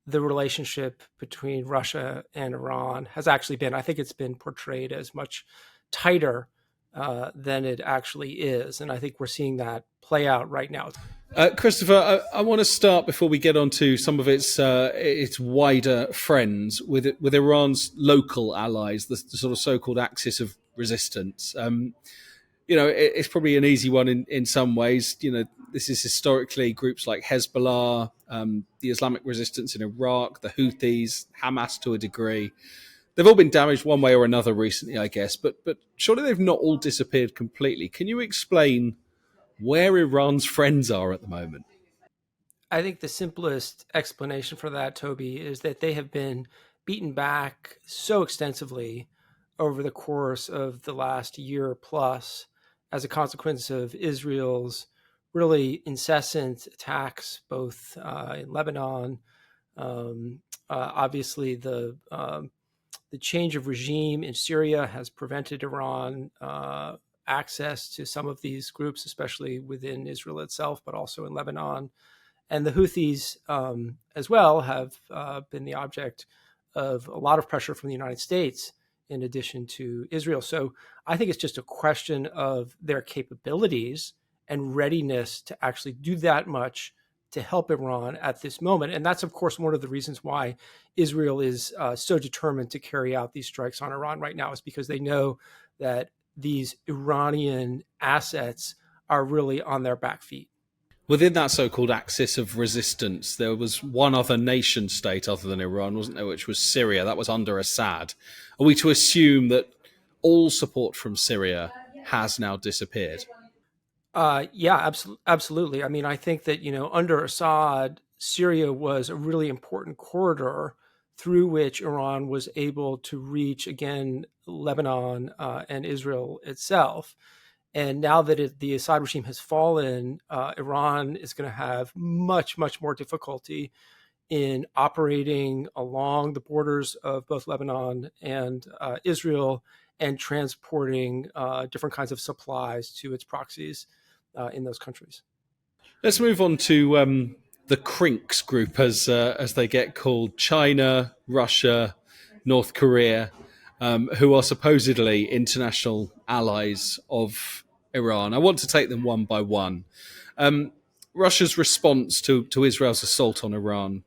the relationship between Russia and Iran has actually been, I think it's been portrayed as much tighter than it actually is. And I think we're seeing that play out right now. Christopher, I want to start before we get on to some of its wider friends with Iran's local allies, the sort of so-called axis of resistance. It's probably an easy one in some ways. This is historically groups like Hezbollah, the Islamic resistance in Iraq, the Houthis, Hamas to a degree. They've all been damaged one way or another recently, I guess, but surely they've not all disappeared completely. Can you explain where Iran's friends are at the moment? I think the simplest explanation for that, Toby, is that they have been beaten back so extensively over the course of the last year plus as a consequence of Israel's really incessant attacks, both in Lebanon. Obviously, the change of regime in Syria has prevented Iran access to some of these groups, especially within Israel itself, but also in Lebanon. And the Houthis as well have been the object of a lot of pressure from the United States in addition to Israel. So I think it's just a question of their capabilities and readiness to actually do that much to help Iran at this moment. And that's, of course, one of the reasons why Israel is so determined to carry out these strikes on Iran right now, is because they know that these Iranian assets are really on their back feet. Within that so-called axis of resistance, there was one other nation state other than Iran, wasn't there, which was Syria. That was under Assad. Are we to assume that all support from Syria has now disappeared? Yeah, absolutely. I mean, I think that, under Assad, Syria was a really important corridor through which Iran was able to reach, again, Lebanon and Israel itself. And now that the Assad regime has fallen, Iran is going to have much, much more difficulty in operating along the borders of both Lebanon and Israel and transporting different kinds of supplies to its proxies in those countries. Let's move on to the CRINCS group, as they get called: China, Russia, North Korea, who are supposedly international allies of Iran. I want to take them one by one. Russia's response to Israel's assault on Iran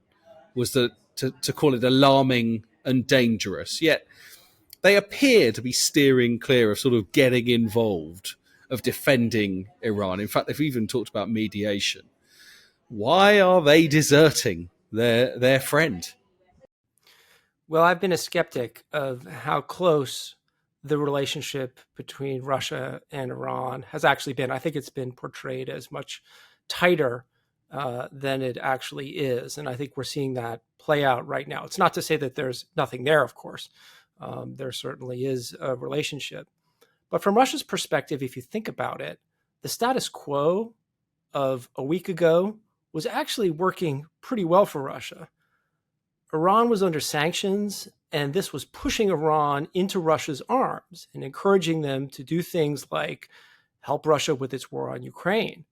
was to call it alarming and dangerous, yet they appear to be steering clear of sort of getting involved, of defending Iran. In fact, they've even talked about mediation. Why are they deserting their friend? Well, I've been a skeptic of how close the relationship between Russia and Iran has actually been. I think it's been portrayed as much tighter than it actually is. And I think we're seeing that play out right now. It's not to say that there's nothing there, of course. There certainly is a relationship. But from Russia's perspective, if you think about it, the status quo of a week ago was actually working pretty well for Russia. Iran was under sanctions, and this was pushing Iran into Russia's arms and encouraging them to do things like help Russia with its war on Ukraine.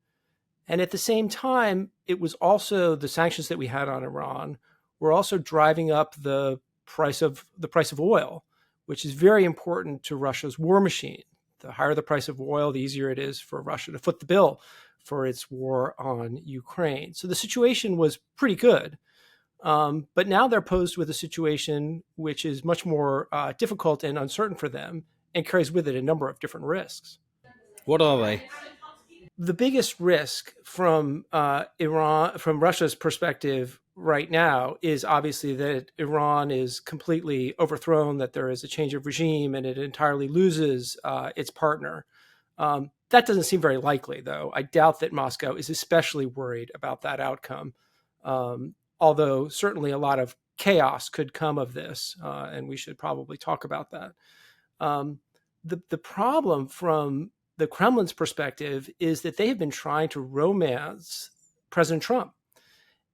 And at the same time, it was also the sanctions that we had on Iran were also driving up the price of oil, which is very important to Russia's war machine. The higher the price of oil, the easier it is for Russia to foot the bill for its war on Ukraine. So the situation was pretty good. But now they're posed with a situation which is much more difficult and uncertain for them and carries with it a number of different risks. What are they? The biggest risk from Russia's perspective right now is obviously that Iran is completely overthrown, that there is a change of regime, and it entirely loses its partner. That doesn't seem very likely, though. I doubt that Moscow is especially worried about that outcome, although certainly a lot of chaos could come of this, and we should probably talk about that. The problem from the Kremlin's perspective is that they have been trying to romance President Trump.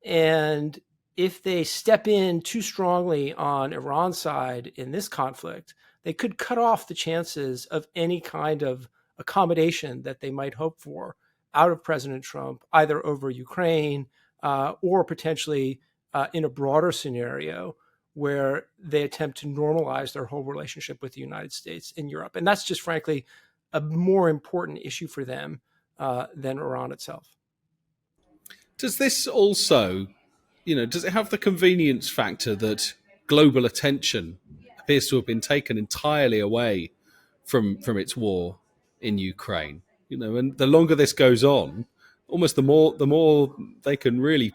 And if they step in too strongly on Iran's side in this conflict, they could cut off the chances of any kind of accommodation that they might hope for out of President Trump, either over Ukraine or potentially in a broader scenario where they attempt to normalize their whole relationship with the United States and Europe. And that's just frankly a more important issue for them than Iran itself. Does this also, does it have the convenience factor that global attention appears to have been taken entirely away from its war in Ukraine? And the longer this goes on, almost the more they can really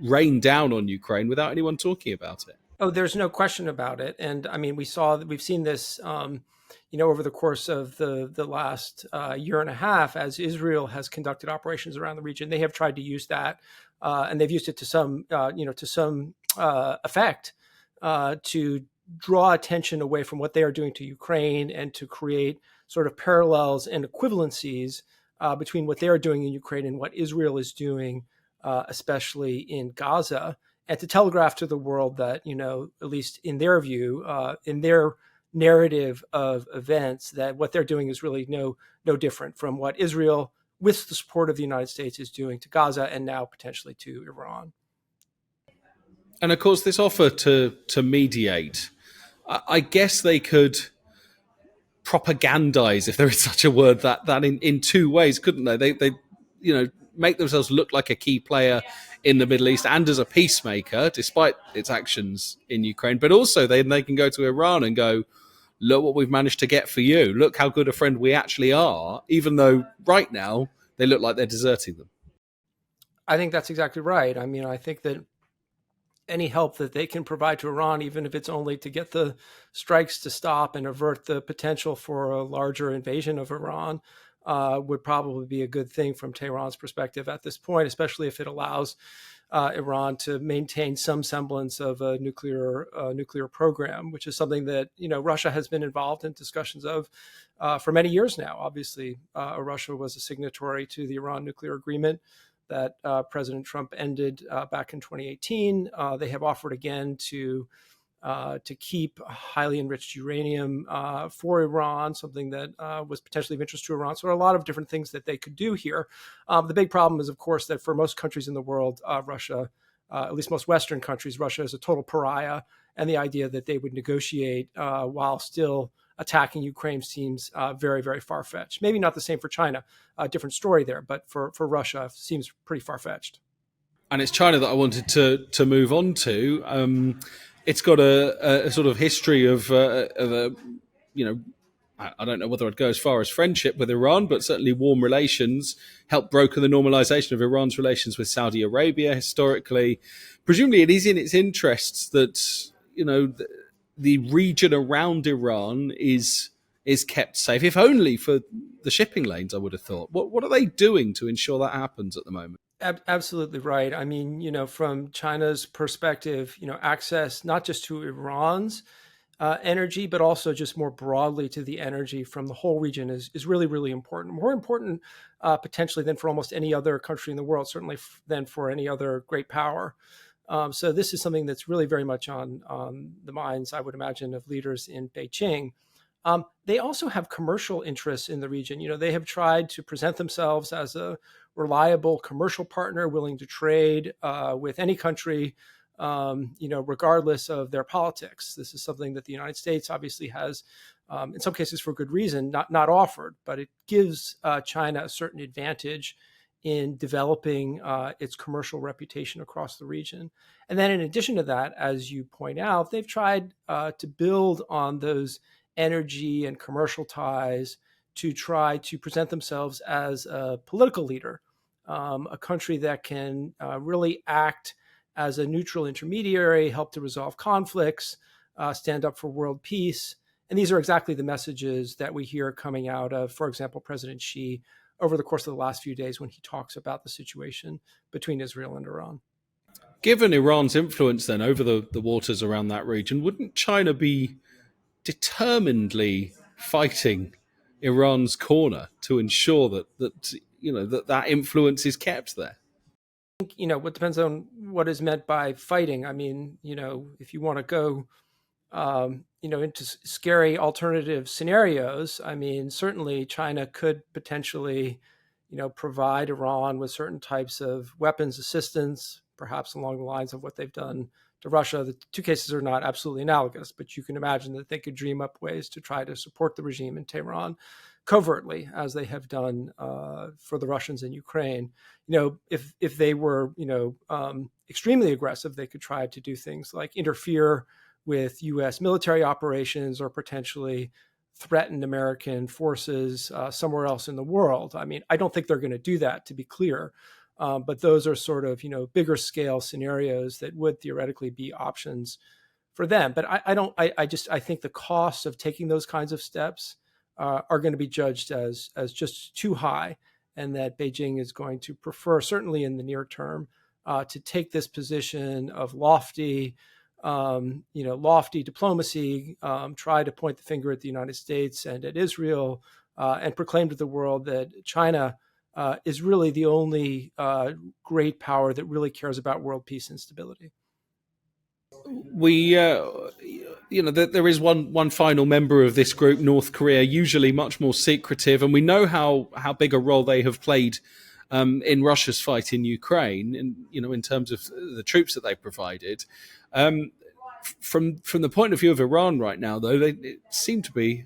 rain down on Ukraine without anyone talking about it. Oh, there's no question about it. And I mean, we've seen this, over the course of the last year and a half, as Israel has conducted operations around the region. They have tried to use that, and they've used it to some effect to draw attention away from what they are doing to Ukraine and to create sort of parallels and equivalencies between what they are doing in Ukraine and what Israel is doing, especially in Gaza, and to telegraph to the world that, at least in their view, in their narrative of events, that what they're doing is really no different from what Israel, with the support of the United States, is doing to Gaza and now potentially to Iran. And of course, this offer to mediate, I guess they could propagandize, if there is such a word, that in two ways, couldn't they? They make themselves look like a key player in the Middle East and as a peacemaker, despite its actions in Ukraine. But also they can go to Iran and go, look what we've managed to get for you. Look how good a friend we actually are, even though right now they look like they're deserting them. I think that's exactly right. I mean, I think that any help that they can provide to Iran, even if it's only to get the strikes to stop and avert the potential for a larger invasion of Iran, would probably be a good thing from Tehran's perspective at this point, especially if it allows Iran to maintain some semblance of a nuclear program, which is something that Russia has been involved in discussions of for many years now. Obviously, Russia was a signatory to the Iran nuclear agreement that President Trump ended back in 2018. They have offered again to keep highly enriched uranium for Iran, something that was potentially of interest to Iran. So there are a lot of different things that they could do here. The big problem is, of course, that for most countries in the world, Russia, at least most Western countries, Russia is a total pariah. And the idea that they would negotiate while still attacking Ukraine seems very, very far-fetched. Maybe not the same for China, a different story there, but for Russia, seems pretty far-fetched. And it's China that I wanted to move on to. It's got a sort of history of I don't know whether I'd go as far as friendship with Iran, but certainly warm relations, helped broker the normalization of Iran's relations with Saudi Arabia historically. Presumably it is in its interests that, the region around Iran is kept safe, if only for the shipping lanes, I would have thought. What are they doing to ensure that happens at the moment? Absolutely right. I mean, from China's perspective, access not just to Iran's energy, but also just more broadly to the energy from the whole region is really, really important. More important potentially than for almost any other country in the world, certainly than for any other great power. So this is something that's really very much on the minds, I would imagine, of leaders in Beijing. They also have commercial interests in the region. They have tried to present themselves as a reliable commercial partner willing to trade with any country, regardless of their politics. This is something that the United States obviously has, in some cases for good reason, not offered, but it gives China a certain advantage in developing its commercial reputation across the region. And then in addition to that, as you point out, they've tried to build on those energy and commercial ties to try to present themselves as a political leader, a country that can really act as a neutral intermediary, help to resolve conflicts, stand up for world peace. And these are exactly the messages that we hear coming out of, for example, President Xi over the course of the last few days when he talks about the situation between Israel and Iran. Given Iran's influence then over the waters around that region, wouldn't China be determinedly fighting Iran's corner to ensure that influence is kept there? I think, what depends on what is meant by fighting. I mean, if you want to go, into scary alternative scenarios, I mean, certainly China could potentially, provide Iran with certain types of weapons assistance, perhaps along the lines of what they've done to Russia. The two cases are not absolutely analogous, but you can imagine that they could dream up ways to try to support the regime in Tehran covertly, as they have done for the Russians in Ukraine. If they were extremely aggressive, they could try to do things like interfere with U.S. military operations or potentially threaten American forces somewhere else in the world. I mean, I don't think they're going to do that, to be clear. But those are sort of bigger scale scenarios that would theoretically be options for them. But I think the costs of taking those kinds of steps are going to be judged as just too high, and that Beijing is going to prefer, certainly in the near term, to take this position of lofty diplomacy, try to point the finger at the United States and at Israel, and proclaim to the world that China is really the only great power that really cares about world peace and stability. We, there is one final member of this group, North Korea, usually much more secretive, and we know how big a role they have played in Russia's fight in Ukraine, and in terms of the troops that they provided. From the point of view of Iran right now, though, they seem to be,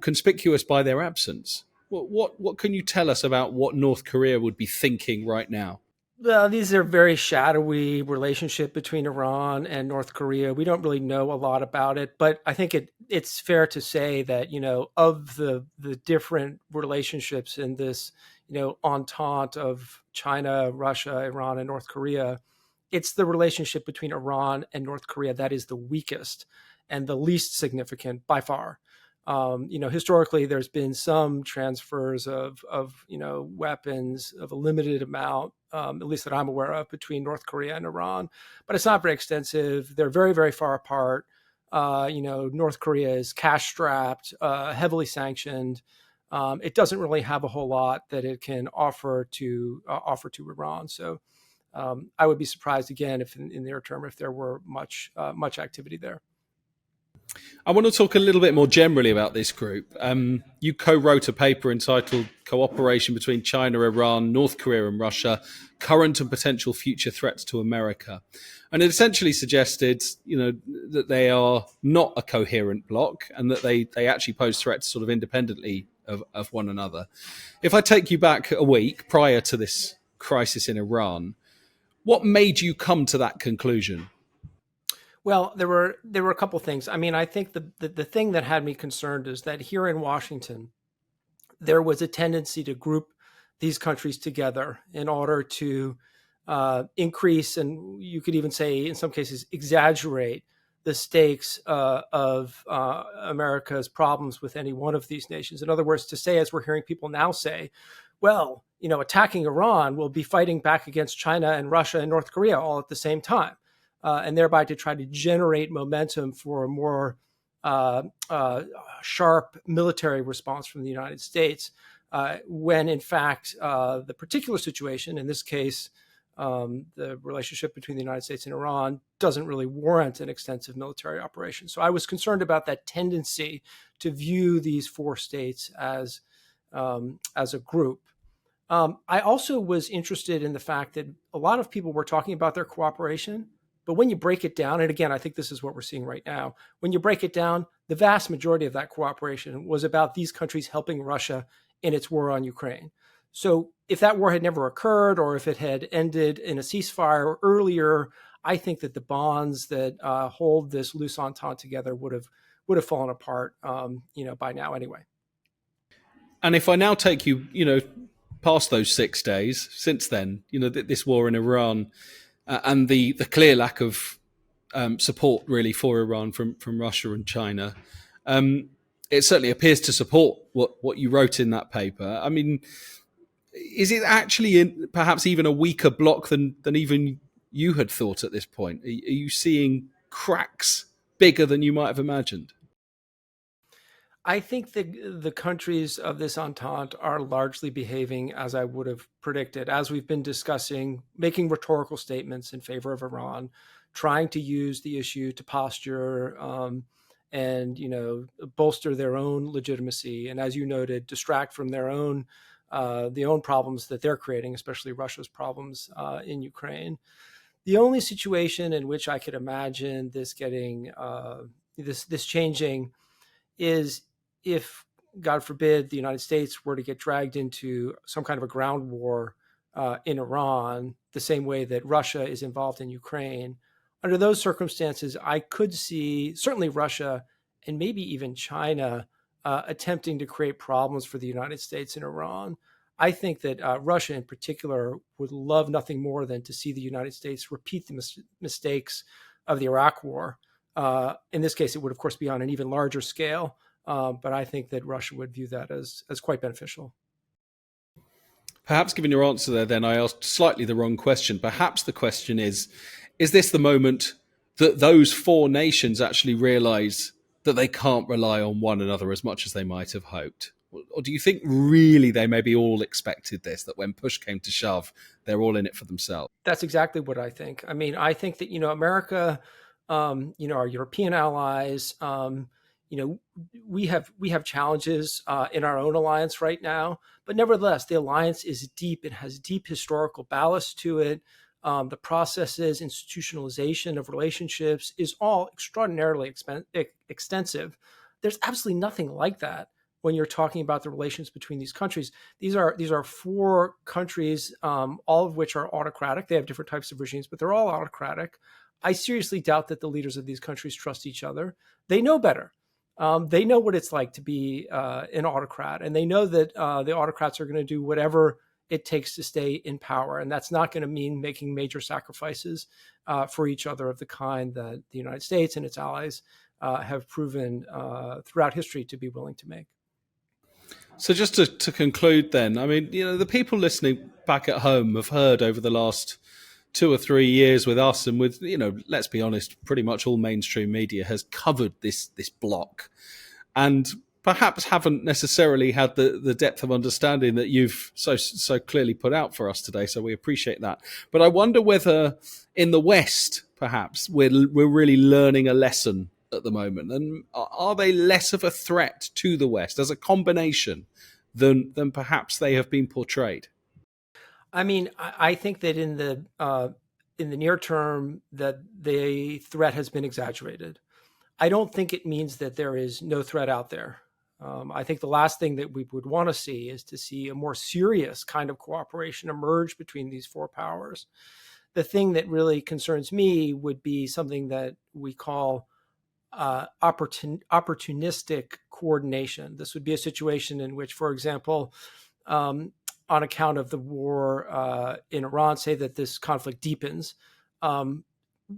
conspicuous by their absence. What can you tell us about what North Korea would be thinking right now? Well, these are very shadowy relationship between Iran and North Korea. We don't really know a lot about it, but I think it's fair to say that of the different relationships in this entente of China, Russia, Iran, and North Korea, it's the relationship between Iran and North Korea that is the weakest and the least significant by far. Historically, there's been some transfers of weapons of a limited amount, at least that I'm aware of, between North Korea and Iran, but it's not very extensive. They're very, very far apart. North Korea is cash strapped, heavily sanctioned. It doesn't really have a whole lot that it can offer to Iran. So I would be surprised again if in the near term if there were much activity there. I want to talk a little bit more generally about this group. You co-wrote a paper entitled Cooperation Between China, Iran, North Korea and Russia, Current and Potential Future Threats to America. And it essentially suggested, that they are not a coherent bloc and that they actually pose threats sort of independently of one another. If I take you back a week prior to this crisis in Iran, what made you come to that conclusion? Well, there were a couple of things. I mean, I think the thing that had me concerned is that here in Washington, there was a tendency to group these countries together in order to increase, and you could even say in some cases exaggerate, the stakes of America's problems with any one of these nations. In other words, to say, as we're hearing people now say, well, attacking Iran will be fighting back against China and Russia and North Korea all at the same time. And thereby to try to generate momentum for a more sharp military response from the United States, when in fact the particular situation, in this case, the relationship between the United States and Iran, doesn't really warrant an extensive military operation. So I was concerned about that tendency to view these four states as a group. I also was interested in the fact that a lot of people were talking about their cooperation. But when you break it down, and again, I think this is what we're seeing right now, when you break it down, the vast majority of that cooperation was about these countries helping Russia in its war on Ukraine. So if that war had never occurred, or if it had ended in a ceasefire earlier, I think that the bonds that hold this loose entente together would have fallen apart, by now anyway. And if I now take you, past those 6 days since then, this war in Iran, and the clear lack of support really for Iran from Russia and China, it certainly appears to support what you wrote in that paper. I mean, is it actually perhaps even a weaker bloc than even you had thought at this point? Are you seeing cracks bigger than you might have imagined? I think the countries of this entente are largely behaving as I would have predicted, as we've been discussing, making rhetorical statements in favor of Iran, trying to use the issue to posture and bolster their own legitimacy, and as you noted, distract from their own the own problems that they're creating, especially Russia's problems in Ukraine. The only situation in which I could imagine this getting this changing is if, God forbid, the United States were to get dragged into some kind of a ground war in Iran, the same way that Russia is involved in Ukraine. Under those circumstances, I could see certainly Russia and maybe even China attempting to create problems for the United States and Iran. I think that Russia in particular would love nothing more than to see the United States repeat the mistakes of the Iraq War. In this case, it would, of course, be on an even larger scale. But I think that Russia would view that as quite beneficial. Perhaps given your answer there, then I asked slightly the wrong question. Perhaps the question is this the moment that those four nations actually realize that they can't rely on one another as much as they might have hoped? Or do you think really they maybe all expected this, that when push came to shove, they're all in it for themselves? That's exactly what I think. I mean, I think that, America, our European allies, we have challenges in our own alliance right now, but nevertheless, the alliance is deep. It has deep historical ballast to it. The processes, institutionalization of relationships is all extraordinarily extensive. There's absolutely nothing like that when you're talking about the relations between these countries. These are four countries, all of which are autocratic. They have different types of regimes, but they're all autocratic. I seriously doubt that the leaders of these countries trust each other. They know better. They know what it's like to be an autocrat, and they know that the autocrats are going to do whatever it takes to stay in power. And that's not going to mean making major sacrifices for each other of the kind that the United States and its allies have proven throughout history to be willing to make. So just to conclude then, I mean, the people listening back at home have heard over the last 2 or 3 years with us and with, let's be honest, pretty much all mainstream media has covered this block, and perhaps haven't necessarily had the depth of understanding that you've so clearly put out for us today. So we appreciate that. But I wonder whether in the West, perhaps we're really learning a lesson at the moment, and are they less of a threat to the West as a combination than perhaps they have been portrayed? I mean, I think that in the near term, that the threat has been exaggerated. I don't think it means that there is no threat out there. I think the last thing that we would want to see is to see a more serious kind of cooperation emerge between these four powers. The thing that really concerns me would be something that we call opportunistic coordination. This would be a situation in which, for example, on account of the war in Iran, say that this conflict deepens,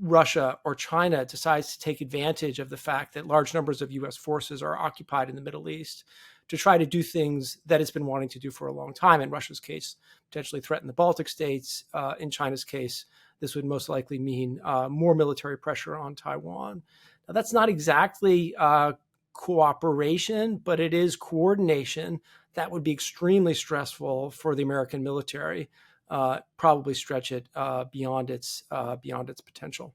Russia or China decides to take advantage of the fact that large numbers of U.S. forces are occupied in the Middle East to try to do things that it's been wanting to do for a long time. In Russia's case, potentially threaten the Baltic states. In China's case, this would most likely mean more military pressure on Taiwan. Now, that's not exactly cooperation, but it is coordination that would be extremely stressful for the American military, probably stretch it beyond its potential.